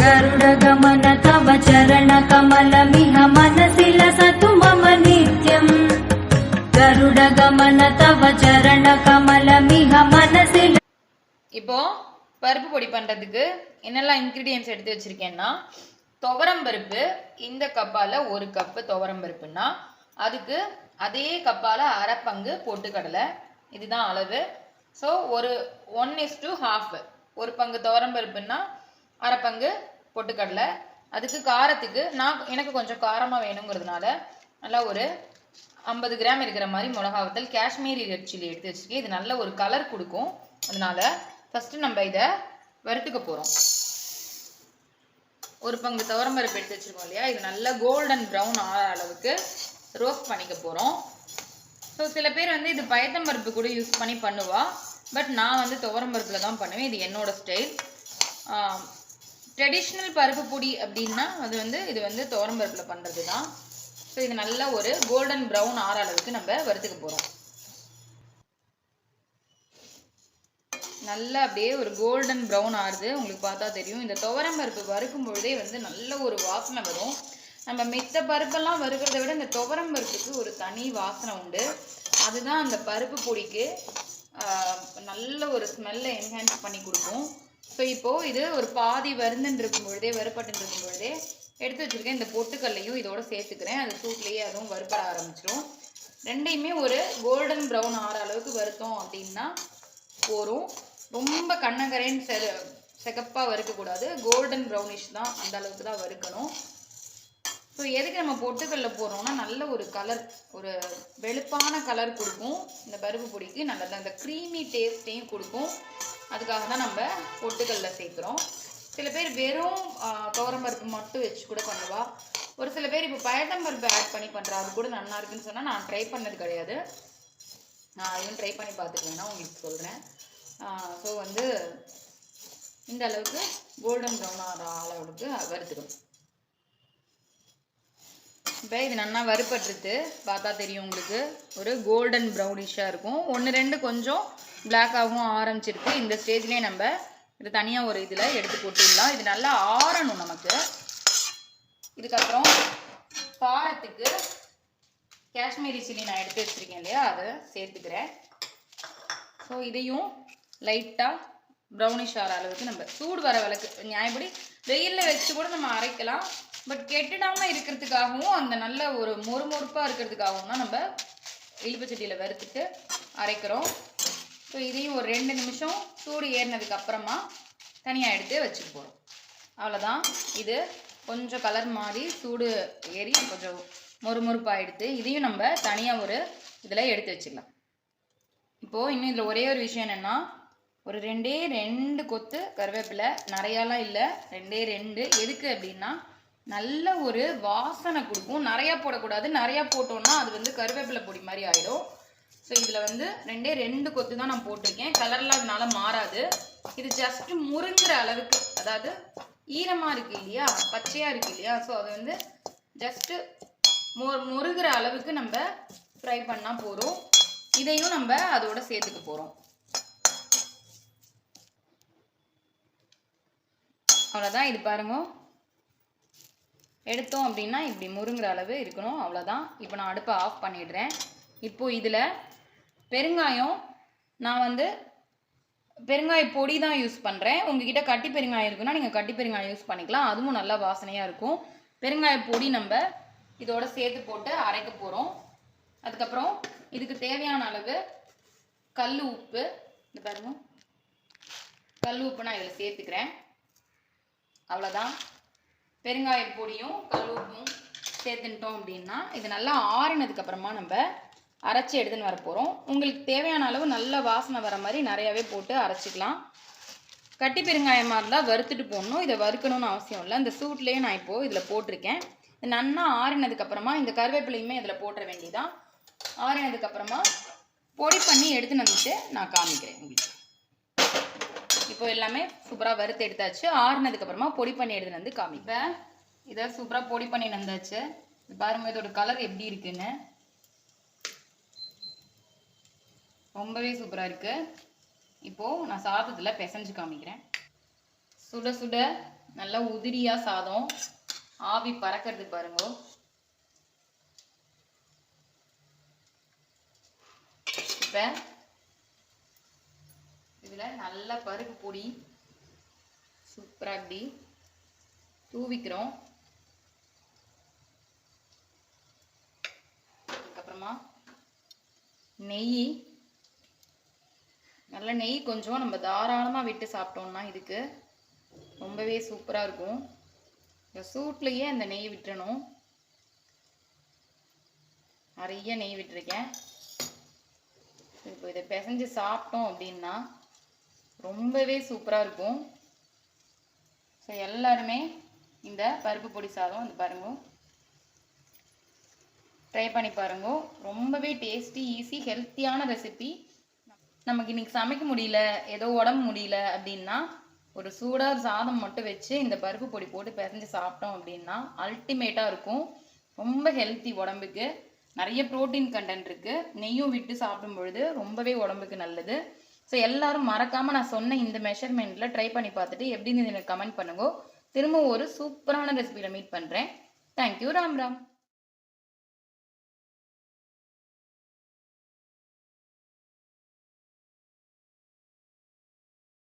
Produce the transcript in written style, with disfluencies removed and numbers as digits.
गरुडगमन तव चरणकमलमिह मनसि लसतु मम नित्यम् गरुडगमन तव चरणकमलमिह मनसि இப்போ பருப்பு பொடி பண்ணுறதுக்கு என்னெல்லாம் இன்க்ரீடியன்ஸ் எடுத்து வச்சுருக்கேன்னா துவரம் பருப்பு இந்த கப்பால் 1 கப்பு துவரம் பருப்புன்னா அதுக்கு அதே கப்பால் அரை பங்கு பொட்டுக்கடலை இதுதான் அளவு. ஸோ ஒரு 1:1/2 1 பங்கு துவரம் பருப்புன்னா அரை பங்கு பொட்டுக்கடலை. அதுக்கு காரத்துக்கு எனக்கு கொஞ்சம் காரமாக வேணுங்கிறதுனால நல்லா ஒரு 50 கிராம் இருக்கிற மாதிரி மிளகா வத்தல் காஷ்மீரி ரெட் சில்லி எடுத்து வச்சுருக்கேன். இது நல்ல ஒரு கலர் கொடுக்கும். அதனால ஃபஸ்ட்டு நம்ம இதை வறுத்துக்க போகிறோம். 1 பங்கு துவரம் பருப்பு எடுத்து வச்சுருக்கோம் இல்லையா, இது நல்லா கோல்டன் ப்ரௌன் ஆகிற அளவுக்கு ரோஸ்ட் பண்ணிக்க போகிறோம். ஸோ சில பேர் வந்து இது பயத்தம்பருப்பு கூட யூஸ் பண்ணி பண்ணுவா. பட் நான் வந்து துவரம் பருப்பில் தான் பண்ணுவேன். இது என்னோட ஸ்டைல். ட்ரெடிஷ்னல் பருப்பு பொடி அப்படின்னா இது வந்து துவரம் பருப்பில் பண்ணுறது தான். ஸோ இது நல்லா ஒரு கோல்டன் ப்ரௌன் ஆகிற அளவுக்கு நம்ம வறுத்துக்க போகிறோம். நல்லா அப்படியே ஒரு கோல்டன் ப்ரௌன் ஆகுது, உங்களுக்கு பார்த்தா தெரியும். இந்த துவரம் பருப்பு வறுக்கும் பொழுதே வந்து நல்ல ஒரு வாசனை வரும். நம்ம மித்த பருப்பெல்லாம் வறுக்கிறத விட இந்த துவரம் பருப்புக்கு ஒரு தனி வாசனை உண்டு. அதுதான் அந்த பருப்பு பொடிக்கு நல்ல ஒரு ஸ்மெல்லை என்ஹான்ஸ் பண்ணி கொடுக்கும். ஸோ இப்போது இது ஒரு பாதி வறுந்துன்னு இருக்கும் பொழுதே வறுப்பட்டு இருக்கும் பொழுதே எடுத்து வச்சுருக்கேன். இந்த பொட்டுக்கல்லையும் இதோட சேர்த்துக்கிறேன். அது சூட்லேயே அதுவும் வறுப்பட ஆரம்பிச்சிடும். ரெண்டையுமே ஒரு கோல்டன் ப்ரௌன் ஆகிற அளவுக்கு வறுத்தோம் அப்படின்னா போரும். ரொம்ப கண்ணங்கரைன்னு செகப்பாக வறுக்கக்கூடாது, கோல்டன் ப்ரௌனிஷ் தான், அந்த அளவுக்கு தான் வறுக்கணும். ஸோ எதுக்கு நம்ம பொட்டுக்கல்ல போடுறோம்னா நல்ல ஒரு கலர், ஒரு வெளுப்பான கலர் கொடுக்கும் இந்த பருப்பு பொடிக்கு. நல்லது அந்த க்ரீமி டேஸ்ட்டையும் கொடுக்கும். அதுக்காக தான் நம்ம பொட்டுக்கல்ல சேர்க்குறோம். சில பேர் வெறும் துவரம் பருப்பு மட்டும் வச்சு கூட பண்ணுவா. ஒரு சில பேர் இப்போ பயத்தம்பருப்பு ஆட் பண்ணி பண்ணுறா, அது கூட நல்லா இருக்குன்னு சொன்னால் நான் ட்ரை பண்ணது கிடையாது. நான் அதையும் ட்ரை பண்ணி பார்த்துக்கேன்னா உங்களுக்கு சொல்கிறேன். ஸோ வந்து இந்த அளவுக்கு கோல்டன் ப்ரௌன் ஆகிற அளவுக்கு வறுத்துடும். இப்போ இது நல்லா வறுப்பட்டுருது, பார்த்தா தெரியும் உங்களுக்கு. ஒரு கோல்டன் ப்ரௌனிஷாக இருக்கும். 1-2 கொஞ்சம் பிளாக்காகவும் ஆரம்பிச்சிருக்கு. இந்த ஸ்டேஜ்லேயே நம்ம இது தனியாக ஒரு இதில் எடுத்து போட்டுடலாம். இது நல்லா ஆறணும் நமக்கு. இதுக்கப்புறம் காரத்துக்கு காஷ்மீரி சில்லி நான் எடுத்து வச்சுருக்கேன் இல்லையா, அதை சேர்த்துக்கிறேன். ஸோ இதையும் லைட்டாக ப்ரௌனிஷ் ஆகிற அளவுக்கு நம்ம சூடு வர விளக்கு நியாயப்படி வெயிலில் வச்சு கூட நம்ம அரைக்கலாம். பட் கெட்டுடாமல் இருக்கிறதுக்காகவும் அந்த நல்ல ஒரு மொறுமொறுப்பாக இருக்கிறதுக்காகவும் தான் நம்ம இழுப்புச்சட்டியில் வறுத்துட்டு அரைக்கிறோம். ஸோ இதையும் ஒரு 2 நிமிஷம் சூடு ஏறினதுக்கு அப்புறமா தனியாக எடுத்து வச்சுக்க போகிறோம். அவ்வளோதான். இது கொஞ்சம் கலர் மாறி சூடு ஏறி கொஞ்சம் மொறுமொறுப்பாக எடுத்து இதையும் நம்ம தனியாக ஒரு இதில் எடுத்து வச்சுக்கலாம். இப்போது இன்னும் இதில் ஒரே ஒரு விஷயம் என்னென்னா, ஒரு 2 கொத்து கருவேப்பிலை, நிறையாலாம் இல்லை, 2 எதுக்கு அப்படின்னா நல்ல ஒரு வாசனை கொடுக்கும். நிறையா போடக்கூடாது, நிறையா போட்டோன்னா அது வந்து கருவேப்பிலை பொடி மாதிரி ஆகிடும். ஸோ இதில் வந்து 2 கொத்து தான் நான் போட்டிருக்கேன். கலர்லாம் அதனால மாறாது. இது ஜஸ்ட் முருங்குற அளவுக்கு, அதாவது ஈரமாக இருக்குது இல்லையா, பச்சையாக இருக்குது இல்லையா, ஸோ அது வந்து ஜஸ்ட்டு முருகிற அளவுக்கு நம்ம ஃப்ரை பண்ணால் போகிறோம். இதையும் நம்ம அதோட சேர்த்துக்க போகிறோம். அவ்வளோதான். இது பாருங்க, எடுத்தோம் அப்படின்னா இப்படி முருங்குற அளவு இருக்கணும். அவ்வளோதான். இப்போ நான் அடுப்பை ஆஃப் பண்ணிடுறேன். இப்போது இதில் பெருங்காயம், நான் வந்து பெருங்காய பொடி தான் யூஸ் பண்ணுறேன். உங்ககிட்ட கட்டி பெருங்காயம் இருக்குன்னா நீங்கள் கட்டி பெருங்காயம் யூஸ் பண்ணிக்கலாம், அதுவும் நல்லா வாசனையாக இருக்கும். பெருங்காய பொடி நம்ம இதோட சேர்த்து போட்டு அரைக்க போகிறோம். அதுக்கப்புறம் இதுக்கு தேவையான அளவு கல் உப்பு, இந்த பாருங்க கல் உப்பு நான் இதில் சேர்த்துக்கிறேன். அவ்வளோதான். பெருங்காய பொடியும் கல் உப்பும் சேர்த்துட்டோம் அப்படின்னா இது நல்லா ஆறினதுக்கப்புறமா நம்ம அரைச்சி எடுத்துன்னு வர போகிறோம். உங்களுக்கு தேவையான அளவு நல்ல வாசனை வர மாதிரி நிறையாவே போட்டு அரைச்சிக்கலாம். கட்டி பெருங்காயமாக இருந்தால் வறுத்துட்டு போடணும், இதை வறுக்கணும்னு அவசியம் இல்லை. இந்த சூட்லேயே நான் இப்போது இதில் போட்டிருக்கேன். இது நல்லா ஆறினதுக்கப்புறமா இந்த கருவேப்பிலையுமே இதில் போட்டுற வேண்டியதான். ஆறினதுக்கப்புறமா பொடி பண்ணி எடுத்துன்னு வந்துட்டு நான் காமிக்கிறேன் உங்களுக்கு. இப்போ எல்லாமே சூப்பராக வறுத்து எடுத்தாச்சு. ஆறினதுக்கப்புறமா பொடி பண்ணி எடுத்துன்னு வந்து காமிப்பேன். இதை சூப்பராக பொடி பண்ணி வந்தாச்சு. பாருங்கள் இதோட கலர் எப்படி இருக்குன்னு, ரொம்பவே சூப்பராக இருக்குது. இப்போது நான் சாதத்தில் பிசைஞ்சு காமிக்கிறேன். சுட சுட நல்லா உதிரியாக சாதம் ஆவி பறக்கிறது பாருங்க. இப்போ இதில் நல்ல பருப்பு பொடி சூப்பராக இப்படி தூவிக்கிறோம். அதுக்கப்புறமா நெய், நல்ல நெய் கொஞ்சம் நம்ம தாராளமாக விட்டு சாப்பிட்டோம்னா இதுக்கு ரொம்பவே சூப்பராக இருக்கும். இந்த சூட்லேயே அந்த நெய் விட்டுறணும். நிறைய நெய் விட்டுருக்கேன். இப்போ இதை பிசைஞ்சு சாப்பிட்டோம் அப்படின்னா ரொம்பவே சூப்பராக இருக்கும். ஸோ எல்லாருமே இந்த பருப்பு பொடி சாதம் வந்து பாருங்க, ட்ரை பண்ணி பாருங்க. ரொம்பவே டேஸ்டி, ஈஸி, ஹெல்த்தியான ரெசிபி. நமக்கு இன்னைக்கு சமைக்க முடியல, ஏதோ உடம்பு முடியல அப்படின்னா ஒரு சூடாக சாதம் மட்டும் வச்சு இந்த பருப்பு பொடி போட்டு பிசைஞ்சு சாப்பிட்டோம் அப்படின்னா அல்டிமேட்டாக இருக்கும். ரொம்ப ஹெல்த்தி, உடம்புக்கு நிறைய ப்ரோட்டீன் கண்டென்ட் இருக்குது. நெய்யும் விட்டு சாப்பிடும் பொழுது ரொம்பவே உடம்புக்கு நல்லது. ஸோ எல்லாரும் மறக்காமல் நான் சொன்ன இந்த மெஷர்மெண்ட்டில் ட்ரை பண்ணி பார்த்துட்டு எப்படின்னு எனக்கு கமெண்ட் பண்ணுங்க. திரும்ப ஒரு சூப்பரான ரெசிபியில் மீட் பண்ணுறேன். தேங்க்யூ. ராம் ராம்.